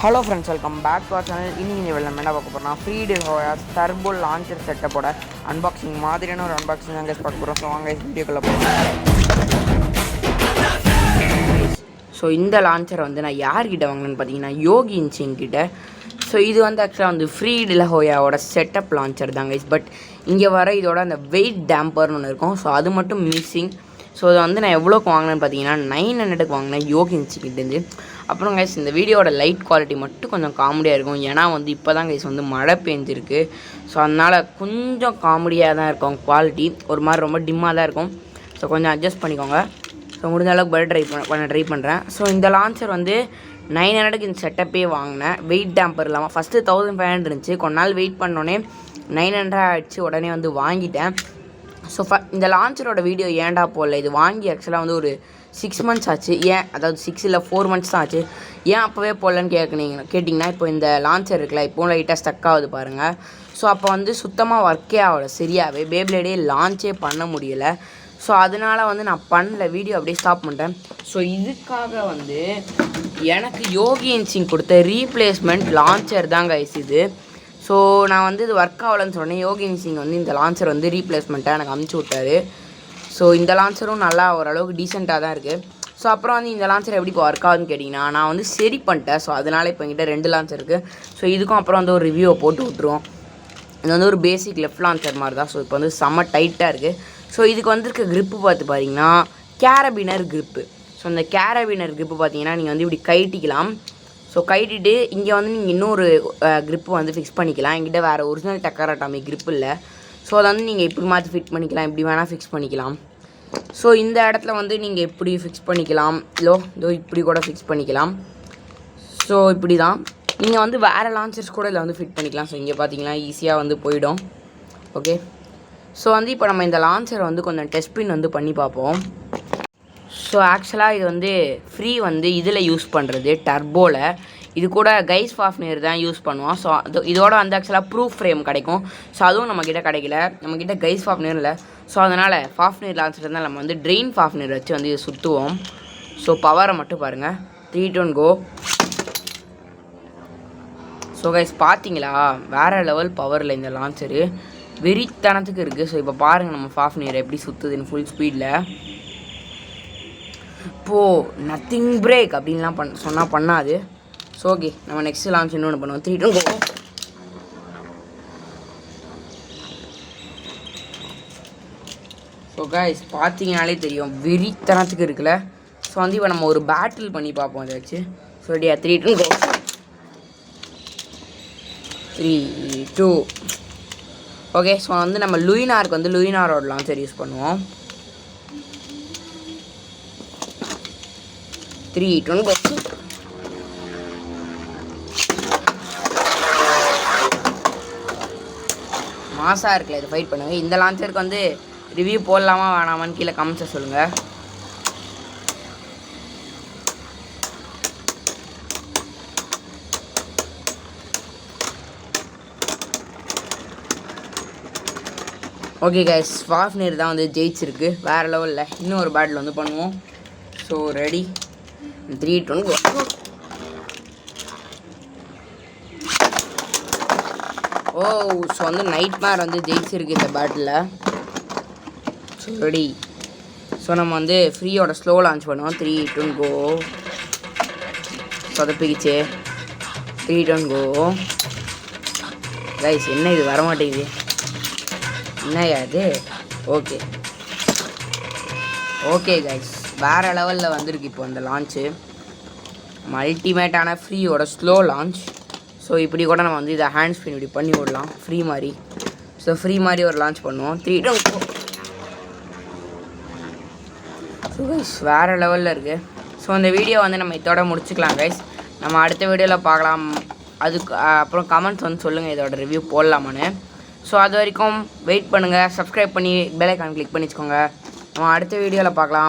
Hello friends, welcome back to our channel. இன்னைக்கு நம்ம என்ன பார்க்க போறோம்னா ஃப்ரீ ஹோயா டர்போ லான்ச்சர் செட்டப்போட அன்பாக்சிங் மாதிரியான ஒரு அன்பாக்சிங் தான் guys பார்க்க போறோம். ஸோ வாங்க வீடியோக்குள்ள போகலாம். ஸோ இந்த லான்ச்சர் வந்து நான் யார்கிட்ட வாங்கினேன்னு பார்த்தீங்கன்னா யோகி இன்சிங் கிட்ட. ஸோ இது வந்து ஆக்சுவலாக வந்து ஃப்ரீ ஹோயாவோட செட்டப் லான்ச்சர் தான் கைஸ். பட் இங்கே வர இதோட அந்த வெயிட் டேம்பர்னு ஒன்று இருக்கும். ஸோ அது மட்டும் மிஸ்ஸிங். ஸோ அதை வந்து நான் எவ்வளோக்கு வாங்கினேன்னு பார்த்தீங்கன்னா 900க்கு வாங்கினேன் யோகி இன்சிக்கிட்டேருந்து. அப்புறம் கைஸ் இந்த வீடியோட லைட் குவாலிட்டி மட்டும் கொஞ்சம் காமெடியாக இருக்கும். ஏன்னா வந்து இப்போ தான் கைஸ் வந்து மழை பெஞ்சிருக்கு. ஸோ அதனால் கொஞ்சம் காமெடியாக தான் இருக்கும் குவாலிட்டி. ஒரு மாதிரி ரொம்ப டிம்மாக தான் இருக்கும். ஸோ கொஞ்சம் அட்ஜஸ்ட் பண்ணிக்கோங்க. ஸோ முடிஞ்ச அளவுக்கு பெட்டர் ட்ரை பண்ணுறேன். ஸோ இந்த லான்ச்சர் வந்து 900க்கு இந்த செட்டப்பே வாங்கினேன். வெயிட் டேம்பர் இல்லாமல் ஃபஸ்ட்டு 1500 இருந்துச்சு. கொஞ்ச நாள் வெயிட் பண்ணோன்னே 900 ஆகிடுச்சு. உடனே வந்து வாங்கிட்டேன். ஸோ இந்த லான்ச்சரோட வீடியோ ஏன்டா போடல, இது வாங்கி ஆக்சுவலாக வந்து ஒரு 6 months ஆச்சு. ஏன் அதாவது 6 இல்லை 4 months தான் ஆச்சு. ஏன் அப்போவே போடலன்னு கேட்டிங்கன்னா இப்போ இந்த லான்ச்சர் இருக்குல்ல, இப்போவும் லைட்டாக ஸ்டக் ஆகுது பாருங்கள். ஸோ அப்போ வந்து சுத்தமாக ஒர்க்கே ஆகலை சரியாகவே. பேப்ளேடே லான்ச்சே பண்ண முடியலை. ஸோ அதனால் வந்து நான் பண்ணல, வீடியோ அப்படியே ஸ்டாப் பண்ணிட்டேன். ஸோ இதுக்காக வந்து எனக்கு யோகி இன்சிங் கொடுத்த ரீப்ளேஸ்மெண்ட் லான்ச்சர் தான் கைஸ் இது. ஸோ நான் வந்து இது ஒர்க் ஆகலன்னு சொன்னேன். யோகி இன்சிங் வந்து இந்த லான்ச்சர் வந்து ரீப்ளேஸ்மெண்ட்டாக எனக்கு அமுச்சு விட்டாரு. ஸோ இந்த லான்ச்சரும் நல்லா ஓரளவுக்கு டீசெண்டாக தான் இருக்குது. ஸோ அப்புறம் வந்து இந்த லான்ச்சர் எப்படி இப்போ ஒர்க் ஆகுதுன்னு கேட்டிங்கன்னா நான் வந்து சரி பண்ணிட்டேன். ஸோ அதனால் இப்போ என்கிட்ட 2 லான்ச்சர் இருக்குது. ஸோ இதுக்கும் அப்புறம் வந்து ஒரு ரிவ்யூவை போட்டு விட்ருவோம். இது வந்து ஒரு பேசிக் லெஃப்ட் லான்ச்சர் மாதிரி தான். ஸோ இப்போ வந்து செம்ம டைட்டாக இருக்குது. ஸோ இதுக்கு வந்துருக்க க்ரிப்பு பார்த்தீங்கன்னா கேரபினர் க்ரிப்பு. ஸோ இந்த கேரபினர் க்ரிப்பு பார்த்தீங்கன்னா நீங்கள் வந்து இப்படி கைட்டிக்கலாம். ஸோ கைட்டிட்டு இங்கே வந்து நீங்கள் இன்னொரு க்ரிப்பு வந்து ஃபிக்ஸ் பண்ணிக்கலாம். என்கிட்ட வேறு ஒரிஜினல் டக்கராட்டாமி க்ரிப் இல்லை. ஸோ அதை வந்து நீங்கள் இப்படி மாற்றி ஃபிட் பண்ணிக்கலாம், இப்படி வேணால் ஃபிக்ஸ் பண்ணிக்கலாம். ஸோ இந்த இடத்துல வந்து நீங்கள் எப்படி ஃபிக்ஸ் பண்ணிக்கலாம், இதோ இப்படி கூட ஃபிக்ஸ் பண்ணிக்கலாம். ஸோ இப்படி தான் நீங்கள் வந்து வேறு லான்ச்சர்ஸ் கூட இதில் வந்து ஃபிட் பண்ணிக்கலாம். ஸோ இங்கே பார்த்தீங்கன்னா ஈஸியாக வந்து போயிடும். ஓகே, ஸோ வந்து இப்போ நம்ம இந்த லான்ச்சரை வந்து கொஞ்சம் டெஸ்ட் பின் வந்து பண்ணி பார்ப்போம். ஸோ ஆக்சுவலாக இது வந்து ஃப்ரீ வந்து இதில் யூஸ் பண்ணுறது டர்போவில். இது கூட கைஸ் ஃபாஃப்னர் தான் யூஸ் பண்ணுவோம். ஸோ இதோட வந்து ஆக்சுவலாக ப்ரூஃப் ஃப்ரேம் கிடைக்கும். ஸோ அதுவும் நம்மக்கிட்ட கிடைக்கல, நம்மக்கிட்ட கைஸ் ஃபாஃப்னர் இல்லை. ஸோ அதனால் ஃபாஃப்னர் லான்ச்சர் இருந்தால் நம்ம வந்து ட்ரெயின் ஃபாஃப்னர் வச்சு வந்து இதை சுற்றுவோம். ஸோ பவரை மட்டும் பாருங்கள், 3 to 1 கோ. ஸோ கைஸ் பார்த்தீங்களா, வேறு லெவல் பவரில் இந்த லான்ச்சரு வெறித்தனத்துக்கு இருக்குது. ஸோ இப்போ பாருங்கள் நம்ம ஃபாஃப்னர் எப்படி சுற்றுதுன்னு ஃபுல் ஸ்பீடில். இப்போது நத்திங் பிரேக் அப்படின்லாம் சொன்னால் பண்ணாது. ஸோ ஓகே, நம்ம நெக்ஸ்ட் லான்ச் இன்னொன்று பண்ணுவோம். 3 to 1 கோ. ஸோ கைஸ் பார்த்தீங்கனாலே தெரியும் வெறித்தனத்துக்கு இருக்குல்ல. ஸோ வந்து இப்போ நம்ம ஒரு பேட்டில் பண்ணி பார்ப்போம் அதை வச்சு. ஸோ ரெடியா, 3 to 1 கோ. 3 2 ஓகே. ஸோ வந்து நம்ம லூயினாருக்கு வந்து லூயினாரோட லான்ச்சர் யூஸ் பண்ணுவோம். 3 to 1 கோ. மாசாக இருக்குல்ல, இது ஃபைட் பண்ணுங்க. இந்த லான்ச்சருக்கு வந்து ரிவ்யூ போடலாமா வேணாமான்னு கீழே கமெண்ட்ஸை சொல்லுங்கள். ஓகே கைஸ், ஃபாஃப்னர் தான் வந்து ஜெயிச்சிருக்கு வேறு லெவலில். இன்னும் ஒரு பேட்டில் வந்து பண்ணுவோம். So ready, 3 to 1 go. Oh, so வந்து நைட் மேர் வந்து ஜெயிச்சிருக்கு இந்த பேட்டில். So ready. ஸோ நம்ம வந்து ஃப்ரீயோட ஸ்லோ லான்ச் பண்ணுவோம். 3 to 1 கோ. சொதப்பிக்கிச்சு. 3 to 1 கோ. கைஸ் என்ன இது வரமாட்டேங்குது, என்னையா இது? ஓகே ஓகே கைஸ், வேறு லெவலில் வந்திருக்கு இப்போ அந்த லான்ச்சு. அல்டிமேட்டான ஃப்ரீயோட ஸ்லோ லான்ச். ஸோ இப்படி கூட நம்ம வந்து இதை ஹேண்ட் ஸ்பின் இப்படி பண்ணி விடலாம் ஃப்ரீ மாதிரி. ஸோ ஃப்ரீ மாதிரி ஒரு லான்ச் பண்ணுவோம். 3 to 1 கோ. ஸோ கைஸ் வேறு லெவலில் இருக்குது. ஸோ இந்த வீடியோ வந்து நம்ம இதோட முடிச்சுக்கலாம் கைஸ். நம்ம அடுத்த வீடியோவில் பார்க்கலாம். அதுக்கு அப்புறம் கமெண்ட்ஸ் வந்து சொல்லுங்கள் இதோட ரிவ்யூ போடலாமான்னு. ஸோ அது வரைக்கும் வெயிட் பண்ணுங்கள். சப்ஸ்கிரைப் பண்ணி பெல் ஐக்கான் கிளிக் பண்ணி வச்சுக்கோங்க. நம்ம அடுத்த வீடியோவில் பார்க்கலாம்.